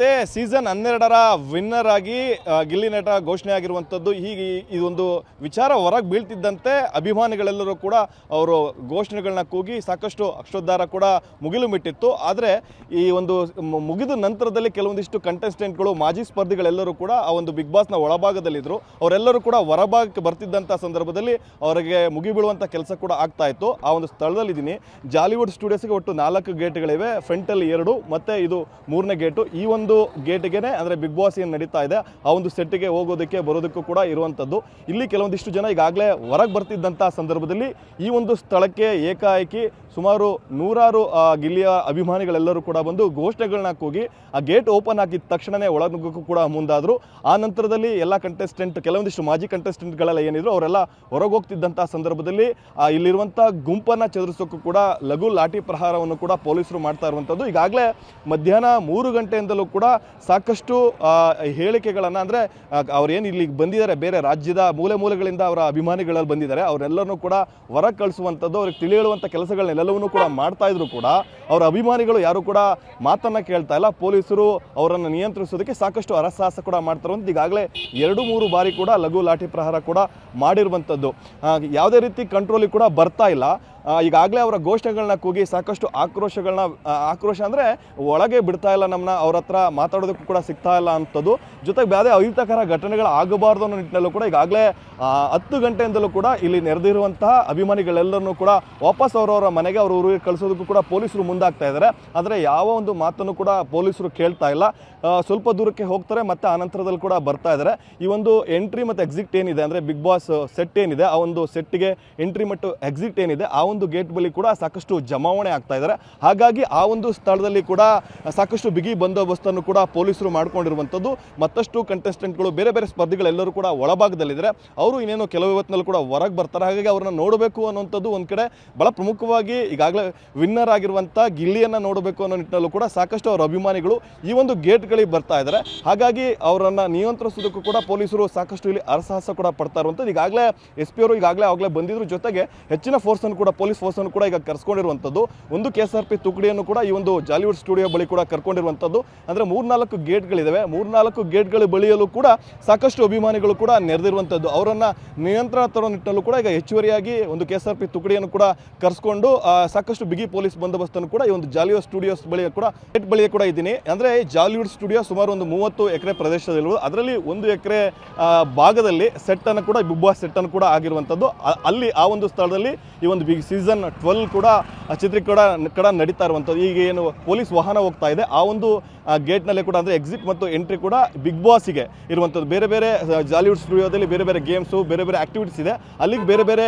ಸ್ನೇಹಿತರೆ, season 12ರ winner ಆಗಿ ಗಿಲ್ಲಿ ನಟ ಘೋಷಣೆ ಆಗಿರುವಂಥದ್ದು. ಹೀಗೆ ಇದೊಂದು ವಿಚಾರ ಹೊರಗೆ ಬೀಳ್ತಿದ್ದಂತೆ ಅಭಿಮಾನಿಗಳೆಲ್ಲರೂ ಕೂಡ ಅವರು ಘೋಷಣೆಗಳನ್ನ ಕೂಗಿ ಸಾಕಷ್ಟು ಅಕ್ಷೋದ್ಧಾರ ಕೂಡ ಮುಗಿಲು ಮಿಟ್ಟಿತ್ತು. ಆದರೆ ಈ ಒಂದು ಮುಗಿದ ನಂತರದಲ್ಲಿ ಕೆಲವೊಂದಿಷ್ಟು ಕಂಟೆಸ್ಟೆಂಟ್ಗಳು, ಮಾಜಿ ಸ್ಪರ್ಧಿಗಳೆಲ್ಲರೂ ಕೂಡ ಆ ಒಂದು ಬಿಗ್ ಬಾಸ್ನ ಒಳಭಾಗದಲ್ಲಿದ್ದರು. ಅವರೆಲ್ಲರೂ ಕೂಡ ಹೊರಭಾಗಕ್ಕೆ ಬರ್ತಿದ್ದಂಥ ಸಂದರ್ಭದಲ್ಲಿ ಅವರಿಗೆ ಮುಗಿಬೀಳುವಂಥ ಕೆಲಸ ಕೂಡ ಆಗ್ತಾ ಇತ್ತು. ಆ ಒಂದು ಸ್ಥಳದಲ್ಲಿದ್ದೀನಿ. ಜಾಲಿವುಡ್ ಸ್ಟುಡಿಯೋಸ್ಗೆ ಒಟ್ಟು 4 ಗೇಟ್ಗಳಿವೆ. ಫ್ರಂಟಲ್ಲಿ 2 ಮತ್ತು ಇದು 3ನೇ ಗೇಟು. ಈ ಒಂದು ಗೇಟಿಗೆ ಅಂದರೆ ಬಿಗ್ ಬಾಸ್ ಏನು ನಡೀತಾ ಇದೆ ಆ ಒಂದು ಸೆಟ್ಟಿಗೆ ಹೋಗೋದಕ್ಕೆ ಬರೋದಕ್ಕೂ ಕೂಡ ಇರುವಂಥದ್ದು. ಇಲ್ಲಿ ಕೆಲವೊಂದಿಷ್ಟು ಜನ ಈಗಾಗಲೇ ಹೊರಗೆ ಬರ್ತಿದ್ದಂಥ ಸಂದರ್ಭದಲ್ಲಿ ಈ ಒಂದು ಸ್ಥಳಕ್ಕೆ ಏಕಾಏಕಿ ಸುಮಾರು 100 ಗಿಲ್ಲಿಯ ಅಭಿಮಾನಿಗಳೆಲ್ಲರೂ ಕೂಡ ಬಂದು ಘೋಷಣೆಗಳನ್ನ ಕೂಗಿ ಆ ಗೇಟ್ ಓಪನ್ ಆಗಿದ್ದ ತಕ್ಷಣವೇ ಒಳನುಗ್ಗೋಕ್ಕೂ ಕೂಡ ಮುಂದಾದರು. ಆ ನಂತರದಲ್ಲಿ ಎಲ್ಲ ಕಂಟೆಸ್ಟೆಂಟ್, ಕೆಲವೊಂದಿಷ್ಟು ಮಾಜಿ ಕಂಟೆಸ್ಟೆಂಟ್ಗಳೆಲ್ಲ ಏನಿದ್ರು ಅವರೆಲ್ಲ ಹೊರಗೆ ಹೋಗ್ತಿದ್ದಂಥ ಸಂದರ್ಭದಲ್ಲಿ ಇಲ್ಲಿರುವಂಥ ಗುಂಪನ್ನು ಚದುರಿಸೋಕ್ಕೂ ಕೂಡ ಲಘು ಲಾಠಿ ಪ್ರಹಾರವನ್ನು ಕೂಡ ಪೊಲೀಸರು ಮಾಡ್ತಾ ಇರುವಂಥದ್ದು. ಈಗಾಗಲೇ ಮಧ್ಯಾಹ್ನ 3 ಗಂಟೆಯಿಂದಲೂ ಕೂಡ ಸಾಕಷ್ಟು ಹೇಳಿಕೆಗಳನ್ನು, ಅಂದರೆ ಅವ್ರೇನು ಇಲ್ಲಿಗೆ ಬಂದಿದ್ದಾರೆ, ಬೇರೆ ರಾಜ್ಯದ ಮೂಲೆ ಮೂಲೆಗಳಿಂದ ಅವರ ಅಭಿಮಾನಿಗಳಲ್ಲಿ ಬಂದಿದ್ದಾರೆ, ಅವರೆಲ್ಲರನ್ನೂ ಕೂಡ ಹೊರಗೆ ಕಳಿಸುವಂಥದ್ದು, ಅವ್ರಿಗೆ ತಿಳಿಯುವಂಥ ಕೆಲಸಗಳನ್ನೆಲ್ಲವನ್ನೂ ಕೂಡ ಮಾಡ್ತಾ ಇದ್ರು ಕೂಡ ಅವರ ಅಭಿಮಾನಿಗಳು ಯಾರು ಕೂಡ ಮಾತನ್ನು ಕೇಳ್ತಾ ಇಲ್ಲ. ಪೊಲೀಸರು ಅವರನ್ನು ನಿಯಂತ್ರಿಸೋದಕ್ಕೆ ಸಾಕಷ್ಟು ಹರಸಾಹಸ ಕೂಡ ಮಾಡ್ತಾರಂತ ಈಗಾಗಲೇ 2-3 ಬಾರಿ ಕೂಡ ಲಘು ಲಾಠಿ ಪ್ರಹಾರ ಕೂಡ ಮಾಡಿರುವಂಥದ್ದು. ಯಾವುದೇ ರೀತಿ ಕಂಟ್ರೋಲಿಗೆ ಕೂಡ ಬರ್ತಾ ಇಲ್ಲ. ಈಗಾಗಲೇ ಅವರ ಘೋಷಣೆಗಳನ್ನ ಕೂಗಿ ಸಾಕಷ್ಟು ಆಕ್ರೋಶ ಅಂದರೆ ಒಳಗೆ ಬಿಡ್ತಾ ಇಲ್ಲ, ನಮ್ಮನ್ನ ಅವ್ರ ಹತ್ರ ಮಾತಾಡೋದಕ್ಕೂ ಕೂಡ ಸಿಗ್ತಾ ಇಲ್ಲ ಅಂಥದ್ದು. ಜೊತೆಗೆ ಬೇರೆ ಅಹಿತಕರ ಘಟನೆಗಳು ಆಗಬಾರ್ದು ಅನ್ನೋ ನಿಟ್ಟಿನಲ್ಲೂ ಕೂಡ ಈಗಾಗಲೇ 10 ಗಂಟೆಯಿಂದಲೂ ಕೂಡ ಇಲ್ಲಿ ನೆರೆದಿರುವಂತಹ ಅಭಿಮಾನಿಗಳೆಲ್ಲರನ್ನೂ ಕೂಡ ವಾಪಸ್ ಅವರವರ ಮನೆಗೆ ಅವ್ರ ಊರಿಗೆ ಕಳಿಸೋದಕ್ಕೂ ಕೂಡ ಪೊಲೀಸರು ಮುಂದಾಗ್ತಾ ಇದ್ದಾರೆ. ಆದರೆ ಯಾವ ಒಂದು ಮಾತನ್ನು ಕೂಡ ಪೊಲೀಸರು ಕೇಳ್ತಾ ಇಲ್ಲ. ಸ್ವಲ್ಪ ದೂರಕ್ಕೆ ಹೋಗ್ತಾರೆ, ಮತ್ತು ಆನಂತರದಲ್ಲಿ ಕೂಡ ಬರ್ತಾ ಇದ್ದಾರೆ. ಈ ಒಂದು ಎಂಟ್ರಿ ಮತ್ತು ಎಕ್ಸಿಟ್ ಏನಿದೆ, ಅಂದರೆ ಬಿಗ್ ಬಾಸ್ ಸೆಟ್ ಏನಿದೆ, ಆ ಒಂದು ಸೆಟ್ಟಿಗೆ ಎಂಟ್ರಿ ಮತ್ತು ಎಕ್ಸಿಟ್ ಏನಿದೆ ಆ ಒಂದು ಗೇಟ್ ಬಳಿ ಕೂಡ ಸಾಕಷ್ಟು ಜಮಾವಣೆ ಆಗ್ತಾ ಇದ್ದಾರೆ. ಹಾಗಾಗಿ ಆ ಒಂದು ಸ್ಥಳದಲ್ಲಿ ಕೂಡ ಸಾಕಷ್ಟು ಬಿಗಿ ಬಂದೋಬಸ್ತನ್ನು ಕೂಡ ಪೊಲೀಸರು ಮಾಡ್ಕೊಂಡಿರುವಂಥದ್ದು. ಮತ್ತಷ್ಟು ಕಂಟೆಸ್ಟೆಂಟ್ಗಳು, ಬೇರೆ ಬೇರೆ ಸ್ಪರ್ಧಿಗಳೆಲ್ಲರೂ ಕೂಡ ಒಳಭಾಗದಲ್ಲಿದ್ದಾರೆ. ಅವರು ಇನ್ನೇನು ಕೆಲವು ಹೊತ್ತಿನಲ್ಲಿ ಕೂಡ ಹೊರಗೆ ಬರ್ತಾರೆ. ಹಾಗಾಗಿ ಅವ್ರನ್ನ ನೋಡಬೇಕು ಅನ್ನೋಂಥದ್ದು ಒಂದು ಕಡೆ ಬಹಳ ಪ್ರಮುಖವಾಗಿ ಈಗಾಗಲೇ ವಿನ್ನರ್ ಆಗಿರುವಂಥ ಗಿಲ್ಲಿಯನ್ನು ನೋಡಬೇಕು ಅನ್ನೋ ನಿಟ್ಟಿನಲ್ಲೂ ಕೂಡ ಸಾಕಷ್ಟು ಅವರ ಅಭಿಮಾನಿಗಳು ಈ ಒಂದು ಗೇಟ್ಗಳಿಗೆ ಬರ್ತಾ ಇದ್ದಾರೆ. ಹಾಗಾಗಿ ಅವರನ್ನು ನಿಯಂತ್ರಿಸೋದಕ್ಕೂ ಕೂಡ ಪೊಲೀಸರು ಸಾಕಷ್ಟು ಇಲ್ಲಿ ಹರಸಾಹಸ ಕೂಡ ಪಡ್ತಾ ಇರುವಂಥದ್ದು. ಈಗಾಗಲೇ SP ಅವರು ಈಗಾಗಲೇ ಬಂದಿದ್ರು. ಜೊತೆಗೆ ಹೆಚ್ಚಿನ ಫೋರ್ಸನ್ನು ಕೂಡ, ಪೊಲೀಸ್ ಫೋರ್ಸನ್ನು ಕೂಡ ಈಗ ಕರ್ಸ್ಕೊಂಡಿರುವಂಥದ್ದು. ಒಂದು KSRP ತುಕಡಿಯನ್ನು ಕೂಡ ಈ ಒಂದು ಜಾಲಿವುಡ್ ಸ್ಟುಡಿಯೋ ಬಳಿ ಕೂಡ ಕರ್ಕೊಂಡಿರುವಂಥದ್ದು. ಅಂದರೆ 3-4 ಗೇಟ್ಗಳಿದ್ದಾವೆ. 3-4 ಗೇಟ್ಗಳ ಬಳಿಯಲ್ಲೂ ಕೂಡ ಸಾಕಷ್ಟು ಅಭಿಮಾನಿಗಳು ಕೂಡ ನೆರೆದಿರುವಂಥದ್ದು. ಅವರನ್ನು ನಿಯಂತ್ರಣ ತರೋ ನಿಟ್ಟಿನಲ್ಲೂ ಕೂಡ ಈಗ ಹೆಚ್ಚುವರಿಯಾಗಿ ಒಂದು KSRP ತುಕಡಿಯನ್ನು ಕೂಡ ಕರ್ಸ್ಕೊಂಡು ಸಾಕಷ್ಟು ಬಿಗಿ ಪೊಲೀಸ್ ಬಂದೋಬಸ್ತನ್ನು ಕೂಡ ಈ ಒಂದು ಜಾಲಿವುಡ್ ಸ್ಟುಡಿಯೋಸ್ ಬಳಿ ಕೂಡ ಗೇಟ್ ಬಳಿ ಕೂಡ ಇದ್ದೀನಿ. ಅಂದರೆ ಜಾಲಿವುಡ್ ಸ್ಟುಡಿಯೋ ಸುಮಾರು ಒಂದು 30 ಎಕರೆ ಪ್ರದೇಶದಲ್ಲಿರುವುದು. ಅದರಲ್ಲಿ 1 ಎಕರೆ ಭಾಗದಲ್ಲಿ ಸೆಟ್ಟನ್ನು ಕೂಡ, ಬಿಗ್ ಬಾಸ್ ಸೆಟ್ಟನ್ನು ಕೂಡ ಆಗಿರುವಂಥದ್ದು. ಅಲ್ಲಿ ಆ ಒಂದು ಸ್ಥಳದಲ್ಲಿ ಈ ಒಂದು ಬಿಗ್ ಸೀಸನ್ 12 ಕೂಡ ಚಿತ್ರೀಕರಣ ನಡೀತಾ ಇರುವಂಥದ್ದು. ಈಗ ಏನು ಪೊಲೀಸ್ ವಾಹನ ಹೋಗ್ತಾ ಇದೆ ಆ ಒಂದು ಗೇಟ್ನಲ್ಲೇ ಕೂಡ, ಅಂದರೆ ಎಕ್ಸಿಟ್ ಮತ್ತು ಎಂಟ್ರಿ ಕೂಡ ಬಿಗ್ ಬಾಸಿಗೆ ಇರುವಂಥದ್ದು. ಬೇರೆ ಬೇರೆ ಜಾಲಿವುಡ್ ಸ್ಟುಡಿಯೋದಲ್ಲಿ ಬೇರೆ ಬೇರೆ ಗೇಮ್ಸು, ಬೇರೆ ಬೇರೆ ಆ್ಯಕ್ಟಿವಿಟೀಸ್ ಇದೆ. ಅಲ್ಲಿಗೆ ಬೇರೆ ಬೇರೆ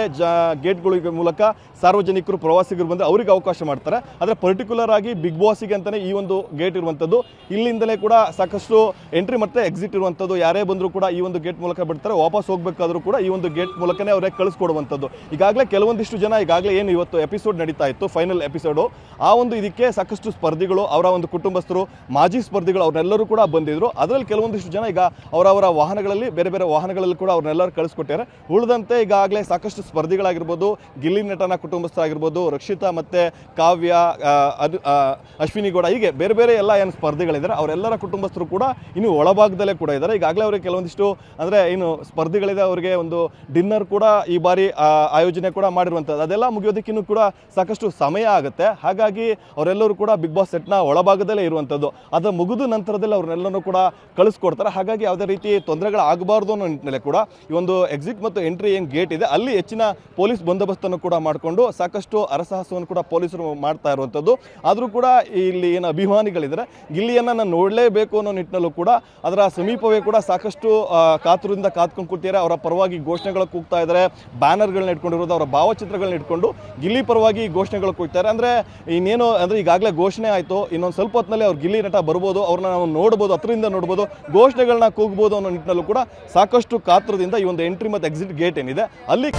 ಗೇಟ್ಗಳ ಮೂಲಕ ಸಾರ್ವಜನಿಕರು, ಪ್ರವಾಸಿಗರು ಬಂದರೆ ಅವರಿಗೆ ಅವಕಾಶ ಮಾಡ್ತಾರೆ. ಆದರೆ ಪರ್ಟಿಕ್ಯುಲರ್ ಆಗಿ ಬಿಗ್ ಬಾಸಿಗೆ ಅಂತಲೇ ಈ ಒಂದು ಗೇಟ್ ಇರುವಂಥದ್ದು. ಇಲ್ಲಿಂದಲೇ ಕೂಡ ಸಾಕಷ್ಟು ಎಂಟ್ರಿ ಮತ್ತು ಎಕ್ಸಿಟ್ ಇರುವಂಥದ್ದು. ಯಾರೇ ಬಂದರೂ ಕೂಡ ಈ ಒಂದು ಗೇಟ್ ಮೂಲಕ ಬಿಡ್ತಾರೆ. ವಾಪಸ್ ಹೋಗಬೇಕಾದ್ರೂ ಕೂಡ ಈ ಒಂದು ಗೇಟ್ ಮೂಲಕನೇ ಅವರೇ ಕಳಿಸ್ಕೊಡುವಂಥದ್ದು. ಈಗಾಗಲೇ ಕೆಲವೊಂದಿಷ್ಟು ಜನ, ಈಗಾಗಲೇ ಏನು ಇವತ್ತು ಎಪಿಸೋಡ್ ನಡೀತಾ ಇತ್ತು, ಫೈನಲ್ ಎಪಿಸೋಡು, ಆ ಒಂದು ಇದಕ್ಕೆ ಸಾಕಷ್ಟು ಸ್ಪರ್ಧಿಗಳು, ಅವರ ಒಂದು ಕುಟುಂಬಸ್ಥರು, ಮಾಜಿ ಸ್ಪರ್ಧಿಗಳು ಅವರೆಲ್ಲರೂ ಕೂಡ ಬಂದಿದ್ರು. ಅದರಲ್ಲಿ ಕೆಲವೊಂದಿಷ್ಟು ಜನ ಈಗ ಅವರವರ ವಾಹನಗಳಲ್ಲಿ, ಬೇರೆ ಬೇರೆ ವಾಹನಗಳಲ್ಲಿ ಕೂಡ ಅವ್ರನ್ನೆಲ್ಲರೂ ಕಳಿಸ್ಕೊಟ್ಟಿದ್ದಾರೆ. ಉಳಿದಂತೆ ಈಗಾಗಲೇ ಸಾಕಷ್ಟು ಸ್ಪರ್ಧಿಗಳಾಗಿರ್ಬೋದು, ಗಿಲ್ಲಿ ನಟನ ಕುಟುಂಬಸ್ಥರಾಗಿರ್ಬೋದು, ರಕ್ಷಿತಾ ಮತ್ತು ಕಾವ್ಯ, ಅಶ್ವಿನಿ ಗೌಡ, ಹೀಗೆ ಬೇರೆ ಬೇರೆ ಎಲ್ಲ ಏನು ಸ್ಪರ್ಧಿಗಳಿದ್ದಾರೆ ಅವರೆಲ್ಲರ ಕುಟುಂಬಸ್ಥರು ಕೂಡ ಇನ್ನು ಒಳಭಾಗದಲ್ಲೇ ಕೂಡ ಇದ್ದಾರೆ. ಈಗಾಗಲೇ ಅವರಿಗೆ ಕೆಲವೊಂದಿಷ್ಟು, ಅಂದರೆ ಏನು ಸ್ಪರ್ಧಿಗಳಿದೆ, ಅವರಿಗೆ ಒಂದು ಡಿನ್ನರ್ ಕೂಡ ಈ ಬಾರಿ ಆಯೋಜನೆ ಕೂಡ ಮಾಡಿರುವಂಥದ್ದು. ಅದೆಲ್ಲ ಮುಗಿಯೋದಕ್ಕಿನ್ನೂ ಕೂಡ ಸಾಕಷ್ಟು ಸಮಯ ಆಗುತ್ತೆ. ಹಾಗಾಗಿ ಅವರೆಲ್ಲರೂ ಕೂಡ ಬಿಗ್ ಬಾಸ್ ಸೆಟ್ನ ಒಳಭಾಗದಲ್ಲೇ ಇರುವಂಥದ್ದು. ಅದು ಮುಗಿದ ನಂತರದಲ್ಲಿ ಅವ್ರನ್ನೆಲ್ಲರೂ ಕೂಡ ಕಳಿಸ್ಕೊಡ್ತಾರೆ. ಹಾಗಾಗಿ ಯಾವುದೇ ರೀತಿ ತೊಂದರೆಗಳಾಗಬಾರ್ದು ಅನ್ನೋ ನಿಟ್ಟಿನಲ್ಲಿ ಕೂಡ ಈ ಒಂದು ಎಕ್ಸಿಟ್ ಮತ್ತು ಎಂಟ್ರಿ ಏನು ಗೇಟ್ ಇದೆ ಅಲ್ಲಿ ಹೆಚ್ಚಿನ ಪೊಲೀಸ್ ಬಂದೋಬಸ್ತನ್ನು ಕೂಡ ಮಾಡಿಕೊಂಡು ಸಾಕಷ್ಟು ಹರಸಾಹಸವನ್ನು ಕೂಡ ಪೊಲೀಸರು ಮಾಡ್ತಾ ಇರುವಂಥದ್ದು. ಆದರೂ ಕೂಡ ಇಲ್ಲಿ ಏನು ಅಭಿಮಾನಿಗಳಿದ್ದಾರೆ, ಗಿಲ್ಲಿಯನ್ನು ನಾನು ನೋಡಲೇಬೇಕು ಅನ್ನೋ ನಿಟ್ಟಿನಲ್ಲೂ ಕೂಡ ಅದರ ಸಮೀಪವೇ ಕೂಡ ಸಾಕಷ್ಟು ಕಾತುರದಿಂದ ಕಾತ್ಕೊಂಡು ಕೂತಿದ್ದಾರೆ. ಅವರ ಪರವಾಗಿ ಘೋಷಣೆಗಳು ಕೂಗ್ತಾ ಇದ್ದಾರೆ. ಬ್ಯಾನರ್ಗಳನ್ನ ಇಟ್ಕೊಂಡಿರೋದು, ಅವರ ಭಾವಚಿತ್ರಗಳನ್ನ ಇಟ್ಕೊಂಡು ಗಿಲ್ಲಿ ಪರವಾಗಿ ಘೋಷಣೆಗಳು ಕೂಗ್ತಾರೆ. ಅಂದರೆ ಇನ್ನೇನು, ಅಂದರೆ ಈಗಾಗಲೇ ಘೋಷಣೆ ಆಯಿತು, ಇನ್ನೊಂದು ಸ್ವಲ್ಪ ಹೊತ್ತಿನಲ್ಲಿ ಅವ್ರು ಗಿಲ್ಲಿ ನಟ ಬರ್ಬೋದು, ಅವ್ರನ್ನ ನಾವು ನೋಡ್ಬೋದು, ಹತ್ರದಿಂದ ನೋಡ್ಬೋದು, ಘೋಷಣೆಗಳನ್ನ ಕೂಗ್ಬೋದು ಅನ್ನೋ ನಿಟ್ಟಿನಲ್ಲೂ ಕೂಡ ಸಾಕಷ್ಟು ಕಾತುರದಿಂದ ಈ ಒಂದು ಎಂಟ್ರಿ ಮತ್ತು ಎಕ್ಸಿಟ್ ಗೇಟ್ ಏನಿದೆ ಅಲ್ಲಿ